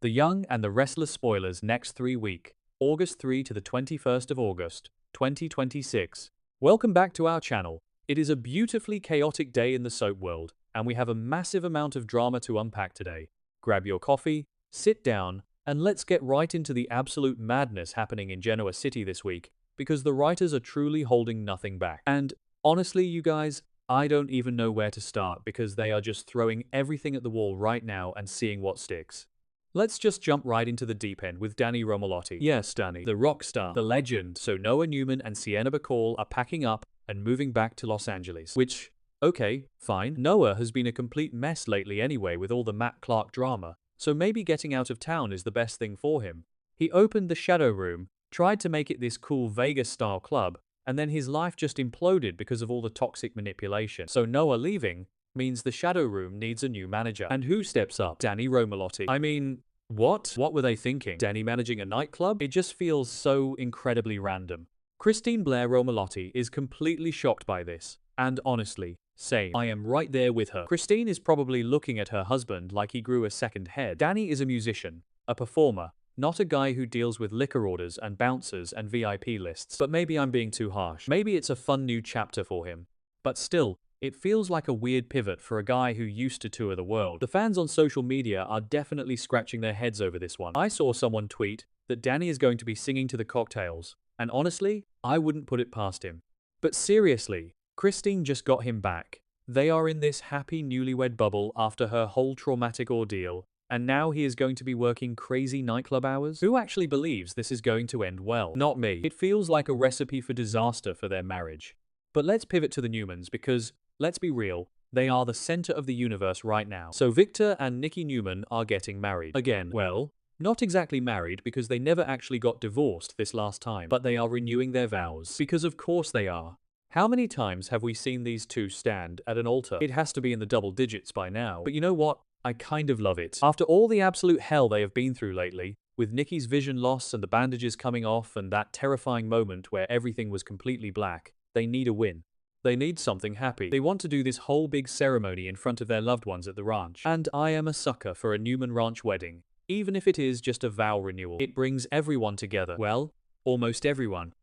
The Young and the Restless spoilers next 3 week, August 3 to the 21st of August, 2026. Welcome back to our channel. It is a beautifully chaotic day in the soap world, and we have a massive amount of drama to unpack today. Grab your coffee, sit down, and let's get right into the absolute madness happening in Genoa City this week, because the writers are truly holding nothing back. And honestly, you guys, I don't even know where to start because they are just throwing everything at the wall right now and seeing what sticks. Let's just jump right into the deep end with Danny Romalotti. Yes, Danny, the rock star, the legend. So Noah Newman and Sienna Bacall are packing up and moving back to Los Angeles. Which, okay, fine. Noah has been a complete mess lately anyway with all the Matt Clark drama, so maybe getting out of town is the best thing for him. He opened the Shadow Room, tried to make it this cool Vegas-style club, and then his life just imploded because of all the toxic manipulation. So Noah leaving means the Shadow Room needs a new manager. And who steps up? Danny Romalotti. I mean, what? What were they thinking? Danny managing a nightclub? It just feels so incredibly random. Christine Blair Romalotti is completely shocked by this. And honestly, same. I am right there with her. Christine is probably looking at her husband like he grew a second head. Danny is a musician, a performer, not a guy who deals with liquor orders and bouncers and VIP lists. But maybe I'm being too harsh. Maybe it's a fun new chapter for him. But still, it feels like a weird pivot for a guy who used to tour the world. The fans on social media are definitely scratching their heads over this one. I saw someone tweet that Danny is going to be singing to the cocktails, and honestly, I wouldn't put it past him. But seriously, Christine just got him back. They are in this happy newlywed bubble after her whole traumatic ordeal, and now he is going to be working crazy nightclub hours? Who actually believes this is going to end well? Not me. It feels like a recipe for disaster for their marriage. But let's pivot to the Newmans because, let's be real, they are the center of the universe right now. So Victor and Nikki Newman are getting married. Again, well, not exactly married because they never actually got divorced this last time, but they are renewing their vows. Because of course they are. How many times have we seen these two stand at an altar? It has to be in the double digits by now. But you know what? I kind of love it. After all the absolute hell they have been through lately, with Nikki's vision loss and the bandages coming off and that terrifying moment where everything was completely black, they need a win. They need something happy. They want to do this whole big ceremony in front of their loved ones at the ranch. And I am a sucker for a Newman Ranch wedding. Even if it is just a vow renewal, it brings everyone together. Well, almost everyone.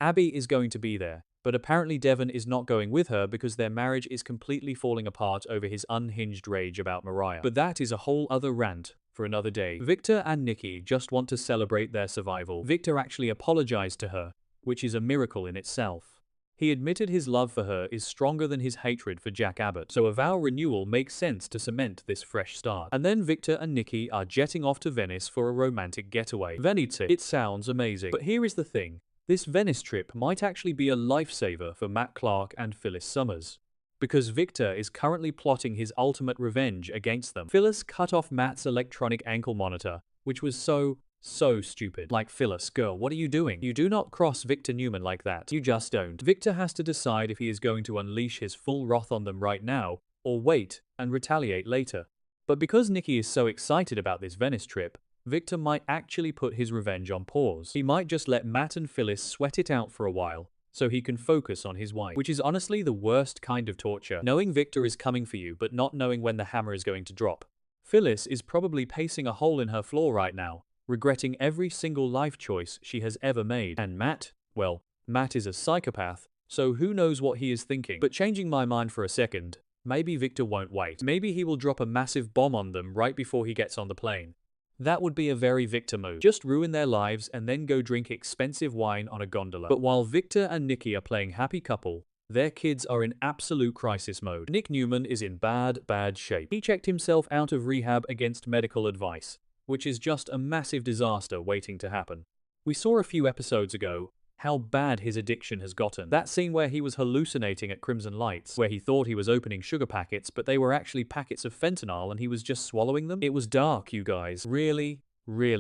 Abby is going to be there, but apparently Devon is not going with her because their marriage is completely falling apart over his unhinged rage about Mariah. But that is a whole other rant for another day. Victor and Nikki just want to celebrate their survival. Victor actually apologized to her, which is a miracle in itself. He admitted his love for her is stronger than his hatred for Jack Abbott, so a vow renewal makes sense to cement this fresh start. And then Victor and Nikki are jetting off to Venice for a romantic getaway. Venice. It sounds amazing. But here is the thing. This Venice trip might actually be a lifesaver for Matt Clark and Phyllis Summers, because Victor is currently plotting his ultimate revenge against them. Phyllis cut off Matt's electronic ankle monitor, which was so stupid. Like, Phyllis, girl, what are you doing? You do not cross Victor Newman like that. You just don't. Victor has to decide if he is going to unleash his full wrath on them right now, or wait and retaliate later. But because Nikki is so excited about this Venice trip, Victor might actually put his revenge on pause. He might just let Matt and Phyllis sweat it out for a while, so he can focus on his wife. Which is honestly the worst kind of torture. Knowing Victor is coming for you, but not knowing when the hammer is going to drop. Phyllis is probably pacing a hole in her floor right now, regretting every single life choice she has ever made. And Matt? Well, Matt is a psychopath, so who knows what he is thinking. But changing my mind for a second, maybe Victor won't wait. Maybe he will drop a massive bomb on them right before he gets on the plane. That would be a very Victor move. Just ruin their lives and then go drink expensive wine on a gondola. But while Victor and Nikki are playing happy couple, their kids are in absolute crisis mode. Nick Newman is in bad shape. He checked himself out of rehab against medical advice, which is just a massive disaster waiting to happen. We saw a few episodes ago how bad his addiction has gotten. That scene where he was hallucinating at Crimson Lights, where he thought he was opening sugar packets, but they were actually packets of fentanyl and he was just swallowing them. It was dark, you guys. Really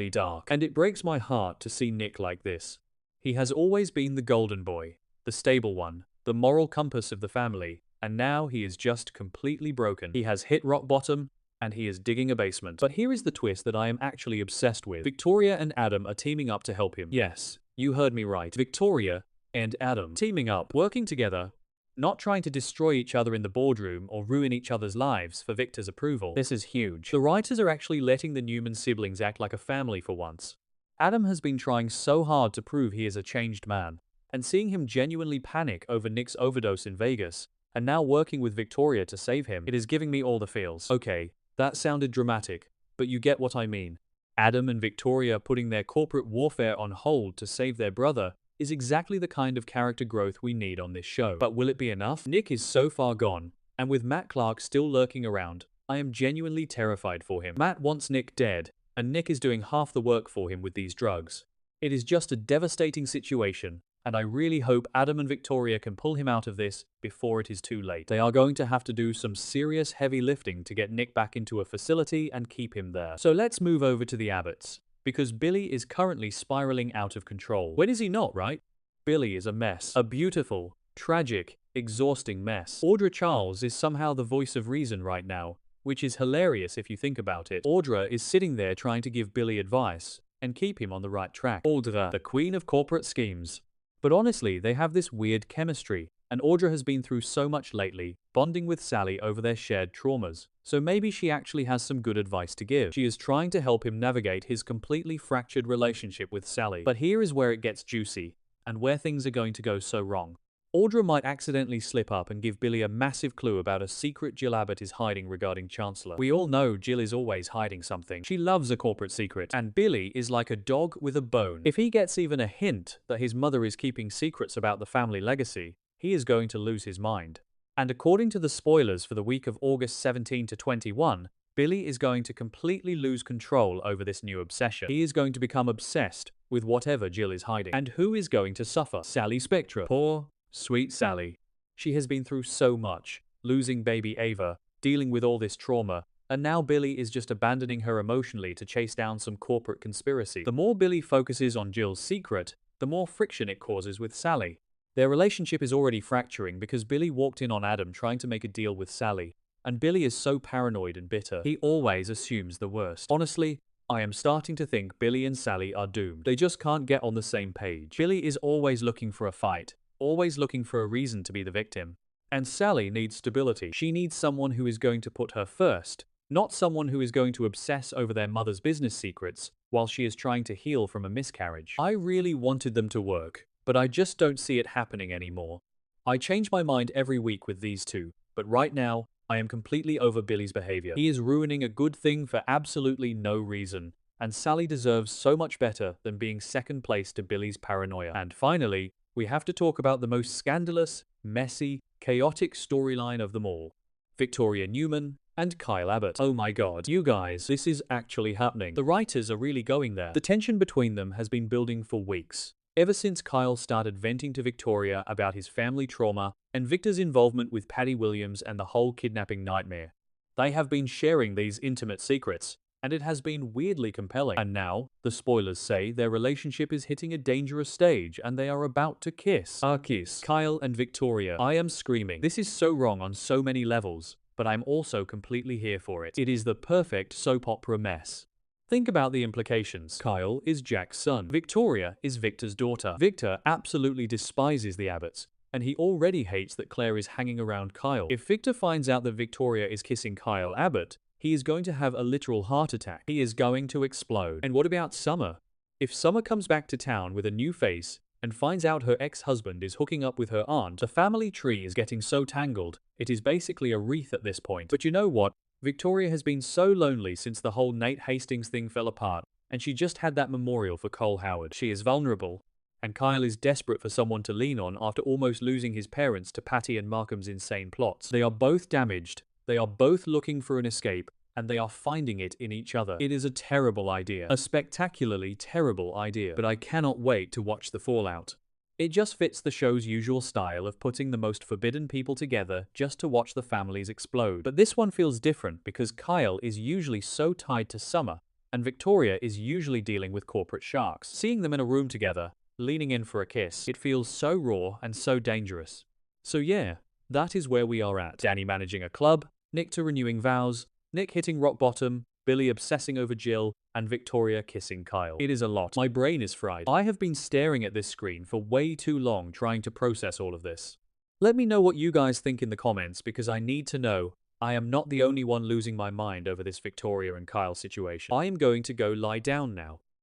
dark. And it breaks my heart to see Nick like this. He has always been the golden boy, the stable one, the moral compass of the family, and now he is just completely broken. He has hit rock bottom, and he is digging a basement. But here is the twist that I am actually obsessed with. Victoria and Adam are teaming up to help him. Yes, you heard me right. Victoria and Adam teaming up, working together not trying to destroy each other in the boardroom or ruin each other's lives for Victor's approval. This is huge. The writers are actually letting the Newman siblings act like a family for once. Adam has been trying so hard to prove he is a changed man, and seeing him genuinely panic over Nick's overdose in Vegas, and now working with Victoria to save him, it is giving me all the feels. Okay, that sounded dramatic, but you get what I mean. Adam and Victoria putting their corporate warfare on hold to save their brother is exactly the kind of character growth we need on this show. But will it be enough? Nick is so far gone, and with Matt Clark still lurking around, I am genuinely terrified for him. Matt wants Nick dead, and Nick is doing half the work for him with these drugs. It is just a devastating situation, and I really hope Adam and Victoria can pull him out of this before it is too late. They are going to have to do some serious heavy lifting to get Nick back into a facility and keep him there. So let's move over to the Abbotts, because Billy is currently spiraling out of control. When is he not, right? Billy is a mess. A beautiful, tragic, exhausting mess. Audra Charles is somehow the voice of reason right now, which is hilarious if you think about it. Audra is sitting there trying to give Billy advice and keep him on the right track. Audra, the queen of corporate schemes. But honestly, they have this weird chemistry, and Audra has been through so much lately, bonding with Sally over their shared traumas. So maybe she actually has some good advice to give. She is trying to help him navigate his completely fractured relationship with Sally. But here is where it gets juicy, and where things are going to go so wrong. Audra might accidentally slip up and give Billy a massive clue about a secret Jill Abbott is hiding regarding Chancellor. We all know Jill is always hiding something. She loves a corporate secret, and Billy is like a dog with a bone. If he gets even a hint that his mother is keeping secrets about the family legacy, he is going to lose his mind. And according to the spoilers for the week of August 17 to 21, Billy is going to completely lose control over this new obsession. He is going to become obsessed with whatever Jill is hiding. And who is going to suffer? Sally Spectra. Poor, sweet Sally. She has been through so much, losing baby Ava, dealing with all this trauma, and now Billy is just abandoning her emotionally to chase down some corporate conspiracy. The more Billy focuses on Jill's secret, the more friction it causes with Sally. Their relationship is already fracturing because Billy walked in on Adam trying to make a deal with Sally, and Billy is so paranoid and bitter. He always assumes the worst. Honestly, I am starting to think Billy and Sally are doomed. They just can't get on the same page. Billy is always looking for a fight, always looking for a reason to be the victim. And Sally needs stability. She needs someone who is going to put her first, not someone who is going to obsess over their mother's business secrets while she is trying to heal from a miscarriage. I really wanted them to work, but I just don't see it happening anymore. I change my mind every week with these two, but right now, I am completely over Billy's behavior. He is ruining a good thing for absolutely no reason, and Sally deserves so much better than being second place to Billy's paranoia. And finally, we have to talk about the most scandalous, messy, chaotic storyline of them all. Victoria Newman and Kyle Abbott. Oh my god, you guys, this is actually happening. The writers are really going there. The tension between them has been building for weeks, ever since Kyle started venting to Victoria about his family trauma and Victor's involvement with Patty Williams and the whole kidnapping nightmare. They have been sharing these intimate secrets, and it has been weirdly compelling. And now, the spoilers say their relationship is hitting a dangerous stage and they are about to kiss. Kiss. Kyle and Victoria. I am screaming. This is so wrong on so many levels, but I'm also completely here for it. It is the perfect soap opera mess. Think about the implications. Kyle is Jack's son. Victoria is Victor's daughter. Victor absolutely despises the Abbotts, and he already hates that Claire is hanging around Kyle. If Victor finds out that Victoria is kissing Kyle Abbott, he is going to have a literal heart attack. He is going to explode. And what about Summer? If Summer comes back to town with a new face and finds out her ex-husband is hooking up with her aunt, the family tree is getting so tangled, it is basically a wreath at this point. But you know what? Victoria has been so lonely since the whole Nate Hastings thing fell apart, and she just had that memorial for Cole Howard. She is vulnerable, and Kyle is desperate for someone to lean on after almost losing his parents to Patty and Markham's insane plots. They are both damaged, they are both looking for an escape, and they are finding it in each other. It is a terrible idea, a spectacularly terrible idea, but I cannot wait to watch the fallout. It just fits the show's usual style of putting the most forbidden people together just to watch the families explode. But this one feels different because Kyle is usually so tied to Summer, and Victoria is usually dealing with corporate sharks. Seeing them in a room together, leaning in for a kiss, it feels so raw and so dangerous. So yeah, that is where we are at. Danny managing a club, Nick renewing vows, Nick hitting rock bottom, Billy obsessing over Jill, and Victoria kissing Kyle. It is a lot. My brain is fried. I have been staring at this screen for way too long trying to process all of this. Let me know what you guys think in the comments because I need to know. I am not the only one losing my mind over this Victoria and Kyle situation. I am going to go lie down now.